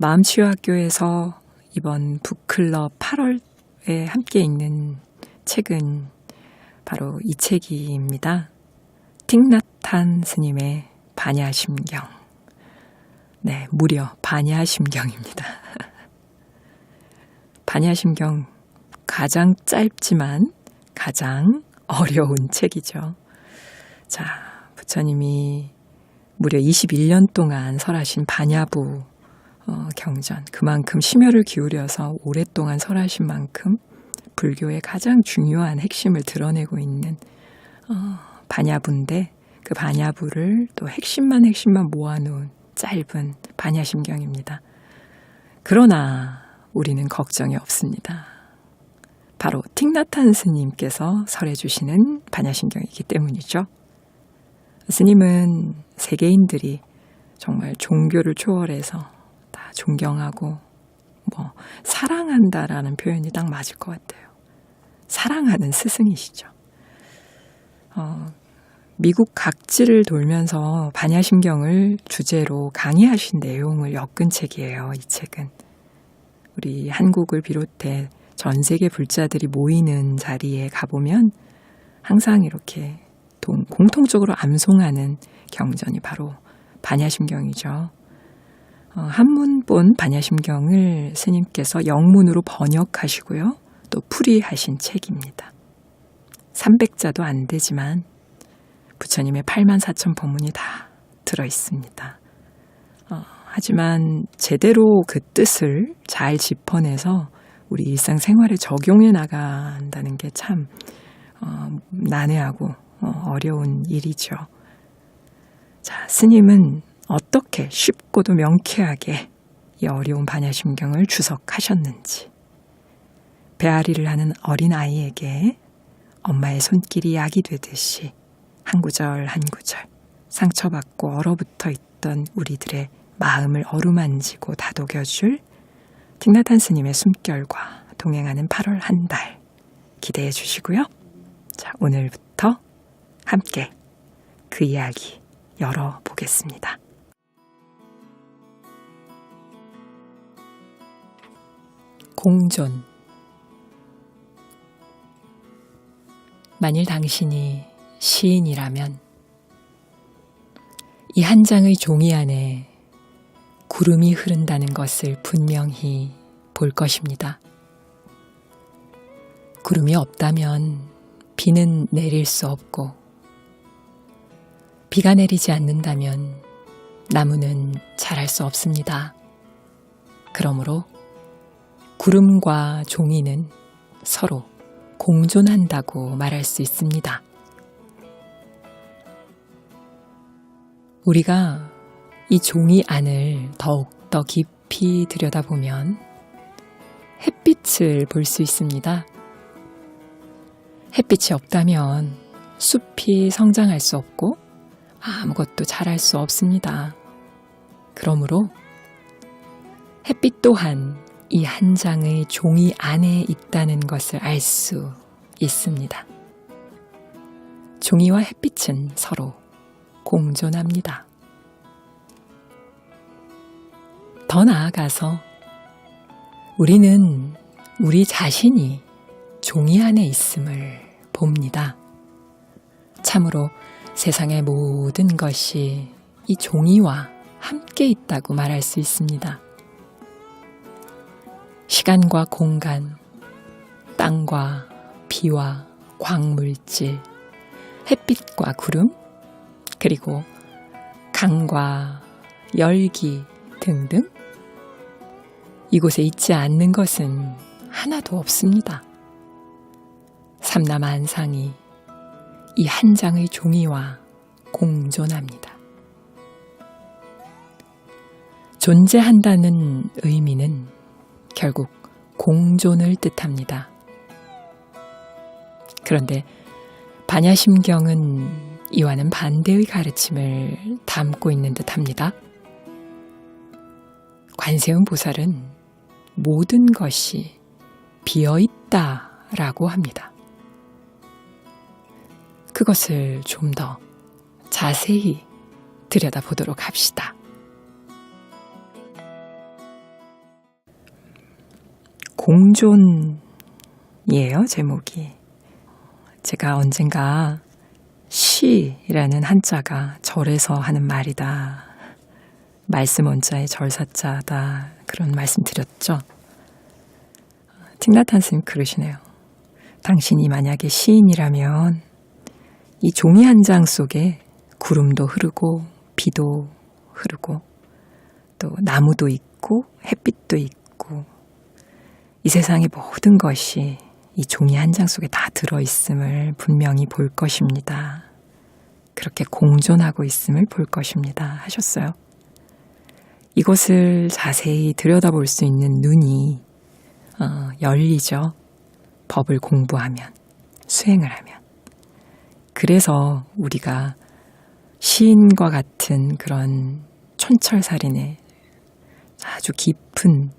마음치유학교에서 이번 북클럽 8월에 함께 읽는 책은 바로 이 책입니다. 틱나탄 스님의 반야심경. 네, 무려 반야심경입니다. 반야심경, 가장 짧지만 가장 어려운 책이죠. 자, 부처님이 무려 21년 동안 설하신 반야부 경전, 그만큼 심혈을 기울여서 오랫동안 설하신 만큼 불교의 가장 중요한 핵심을 드러내고 있는 반야부인데, 그 반야부를 또 핵심만 모아놓은 짧은 반야심경입니다. 그러나 우리는 걱정이 없습니다. 바로 틱나탄 스님께서 설해 주시는 반야심경이기 때문이죠. 스님은 세계인들이 정말 종교를 초월해서 다 존경하고 사랑한다라는 표현이 딱 맞을 것 같아요. 사랑하는 스승이시죠. 미국 각지를 돌면서 반야심경을 주제로 강의하신 내용을 엮은 책이에요. 이 책은 우리 한국을 비롯해 전 세계 불자들이 모이는 자리에 가보면 항상 이렇게 공통적으로 암송하는 경전이 바로 반야심경이죠. 한문본 반야심경을 스님께서 영문으로 번역하시고요, 또 풀이하신 책입니다. 300자도 안 되지만 부처님의 84,000법문이 다 들어있습니다. 하지만 제대로 그 뜻을 잘 짚어내서 우리 일상생활에 적용해 나간다는 게 참 난해하고 어려운 일이죠. 자, 스님은 어떻게 쉽고도 명쾌하게 이 어려운 반야심경을 주석하셨는지, 배앓이를 하는 어린 아이에게 엄마의 손길이 약이 되듯이 한 구절 한 구절 상처받고 얼어붙어 있던 우리들의 마음을 어루만지고 다독여줄 틱나탄 스님의 숨결과 동행하는 8월 한 달 기대해 주시고요. 자, 오늘부터 함께 그 이야기 열어보겠습니다. 공존. 만일 당신이 시인이라면 이 한 장의 종이 안에 구름이 흐른다는 것을 분명히 볼 것입니다. 구름이 없다면 비는 내릴 수 없고, 비가 내리지 않는다면 나무는 자랄 수 없습니다. 그러므로 구름과 종이는 서로 공존한다고 말할 수 있습니다. 우리가 이 종이 안을 더욱더 깊이 들여다보면 햇빛을 볼 수 있습니다. 햇빛이 없다면 숲이 성장할 수 없고 아무것도 자랄 수 없습니다. 그러므로 햇빛 또한 이 한 장의 종이 안에 있다는 것을 알 수 있습니다. 종이와 햇빛은 서로 공존합니다. 더 나아가서 우리는 우리 자신이 종이 안에 있음을 봅니다. 참으로 세상의 모든 것이 이 종이와 함께 있다고 말할 수 있습니다. 시간과 공간, 땅과 비와 광물질, 햇빛과 구름, 그리고 강과 열기 등등, 이곳에 있지 않는 것은 하나도 없습니다. 삼라만상이 이 한 장의 종이와 공존합니다. 존재한다는 의미는 결국 공존을 뜻합니다. 그런데 반야심경은 이와는 반대의 가르침을 담고 있는 듯합니다. 관세음 보살은 모든 것이 비어있다라고 합니다. 그것을 좀 더 자세히 들여다보도록 합시다. 공존이에요, 제목이. 제가 언젠가 시라는 한자가 절에서 하는 말이다. 말씀 원자의 절사자다. 그런 말씀 드렸죠. 틱나탄 스님 그러시네요. 당신이 만약에 시인이라면 이 종이 한 장 속에 구름도 흐르고 비도 흐르고 또 나무도 있고 햇빛도 있고 이 세상의 모든 것이 이 종이 한 장 속에 다 들어있음을 분명히 볼 것입니다. 그렇게 공존하고 있음을 볼 것입니다. 하셨어요. 이것을 자세히 들여다볼 수 있는 눈이 열리죠. 법을 공부하면, 수행을 하면. 그래서 우리가 시인과 같은 그런 촌철살인의 아주 깊은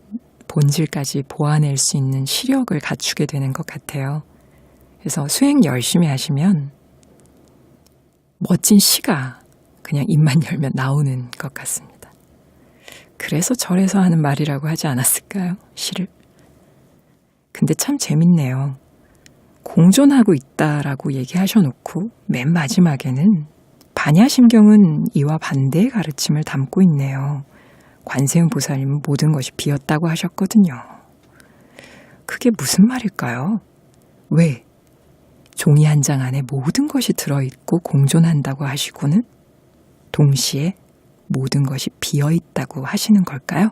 본질까지 보아낼 수 있는 시력을 갖추게 되는 것 같아요. 그래서 수행 열심히 하시면 멋진 시가 그냥 입만 열면 나오는 것 같습니다. 그래서 절에서 하는 말이라고 하지 않았을까요? 시를. 근데 참 재밌네요. 공존하고 있다라고 얘기하셔놓고 맨 마지막에는 반야심경은 이와 반대의 가르침을 담고 있네요. 관세음 보살님은 모든 것이 비었다고 하셨거든요. 그게 무슨 말일까요? 왜 종이 한 장 안에 모든 것이 들어있고 공존한다고 하시고는 동시에 모든 것이 비어있다고 하시는 걸까요?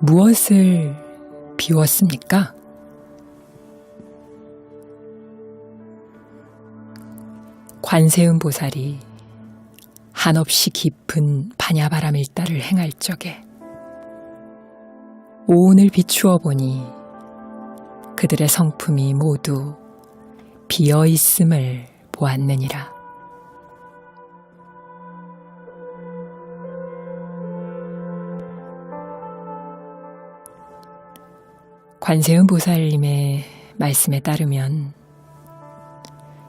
무엇을 비웠습니까? 관세음 보살이 한없이 깊은 반야바람 일다를 행할 적에 오온을 비추어 보니 그들의 성품이 모두 비어 있음을 보았느니라. 관세음 보살님의 말씀에 따르면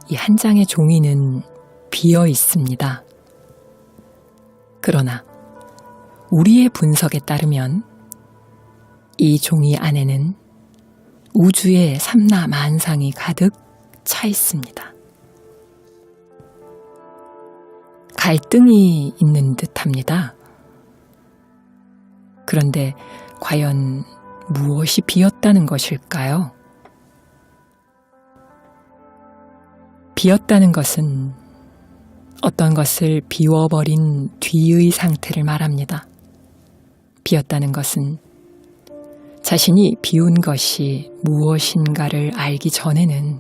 이 한 장의 종이는 비어 있습니다. 그러나 우리의 분석에 따르면 이 종이 안에는 우주의 삼라만상이 가득 차 있습니다. 갈등이 있는 듯합니다. 그런데 과연 무엇이 비었다는 것일까요? 비었다는 것은 어떤 것을 비워버린 뒤의 상태를 말합니다. 비었다는 것은 자신이 비운 것이 무엇인가를 알기 전에는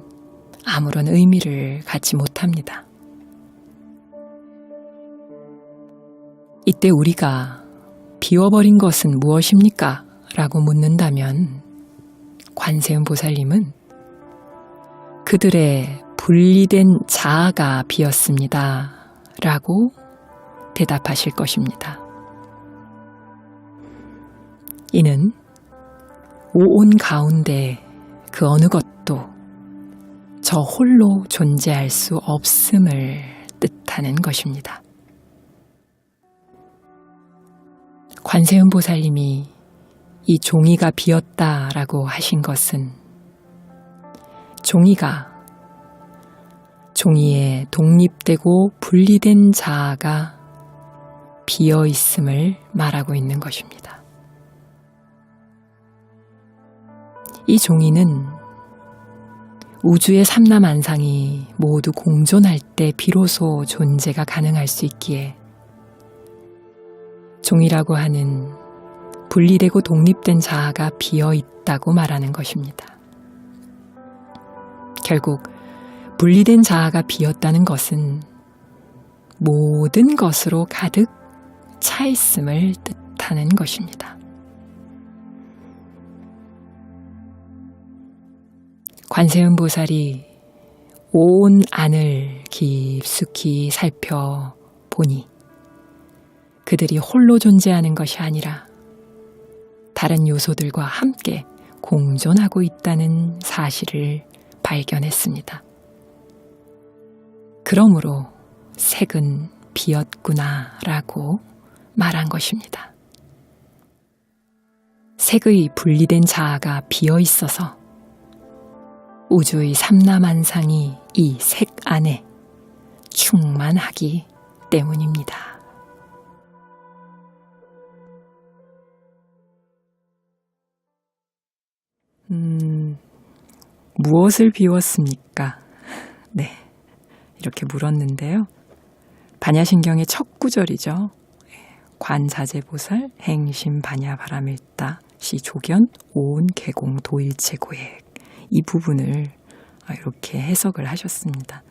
아무런 의미를 갖지 못합니다. 이때 우리가 비워버린 것은 무엇입니까? 라고 묻는다면 관세음 보살님은 그들의 분리된 자아가 비었습니다. 라고 대답하실 것입니다. 이는 오온 가운데 그 어느 것도 저 홀로 존재할 수 없음을 뜻하는 것입니다. 관세음 보살님이 이 종이가 비었다라고 하신 것은 종이에 독립되고 분리된 자아가 비어 있음을 말하고 있는 것입니다. 이 종이는 우주의 삼라만상이 모두 공존할 때 비로소 존재가 가능할 수 있기에 종이라고 하는 분리되고 독립된 자아가 비어 있다고 말하는 것입니다. 결국 분리된 자아가 비었다는 것은 모든 것으로 가득 차 있음을 뜻하는 것입니다. 관세음 보살이 온 안을 깊숙이 살펴보니 그들이 홀로 존재하는 것이 아니라 다른 요소들과 함께 공존하고 있다는 사실을 발견했습니다. 그러므로 색은 비었구나라고 말한 것입니다. 색의 분리된 자아가 비어 있어서 우주의 삼라만상이 이 색 안에 충만하기 때문입니다. 무엇을 비웠습니까? 네, 이렇게 물었는데요. 반야신경의 첫 구절이죠. 관자재보살 행심 반야 바라밀다 시조견 온 개공 도일체 고액, 이 부분을 이렇게 해석을 하셨습니다.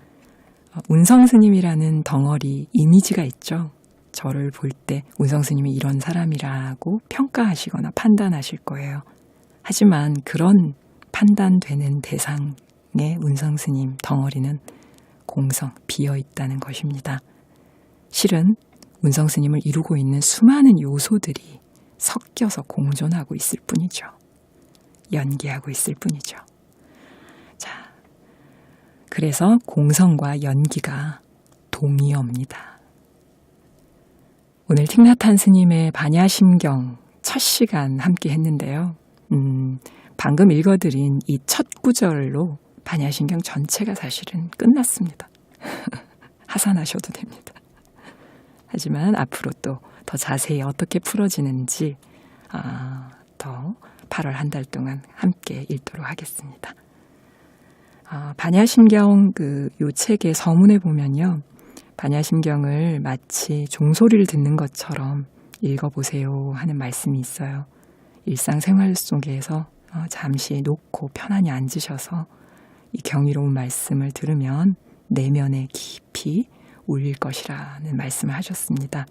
운성스님이라는 덩어리 이미지가 있죠. 저를 볼 때 운성스님이 이런 사람이라고 평가하시거나 판단하실 거예요. 하지만 그런 판단되는 대상의 운성스님 덩어리는 공성, 비어있다는 것입니다. 실은 운성스님을 이루고 있는 수많은 요소들이 섞여서 공존하고 있을 뿐이죠. 연기하고 있을 뿐이죠. 자, 그래서 공성과 연기가 동의어입니다. 오늘 틱나탄 스님의 반야심경 첫 시간 함께 했는데요. 방금 읽어드린 이 첫 구절로 반야심경 전체가 사실은 끝났습니다. 하산하셔도 됩니다. 하지만 앞으로 또 더 자세히 어떻게 풀어지는지 더 8월 한 달 동안 함께 읽도록 하겠습니다. 반야심경 요 책의 서문에 보면요. 반야심경을 마치 종소리를 듣는 것처럼 읽어보세요 하는 말씀이 있어요. 일상생활 속에서 잠시 놓고 편안히 앉으셔서 이 경이로운 말씀을 들으면 내면에 깊이 울릴 것이라는 말씀을 하셨습니다.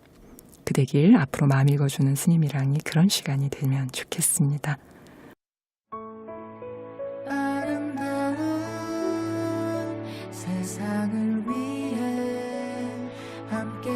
그 되길 앞으로 마음 읽어주는 스님이랑이 그런 시간이 되면 좋겠습니다. 아름다운 세상을 위해 함께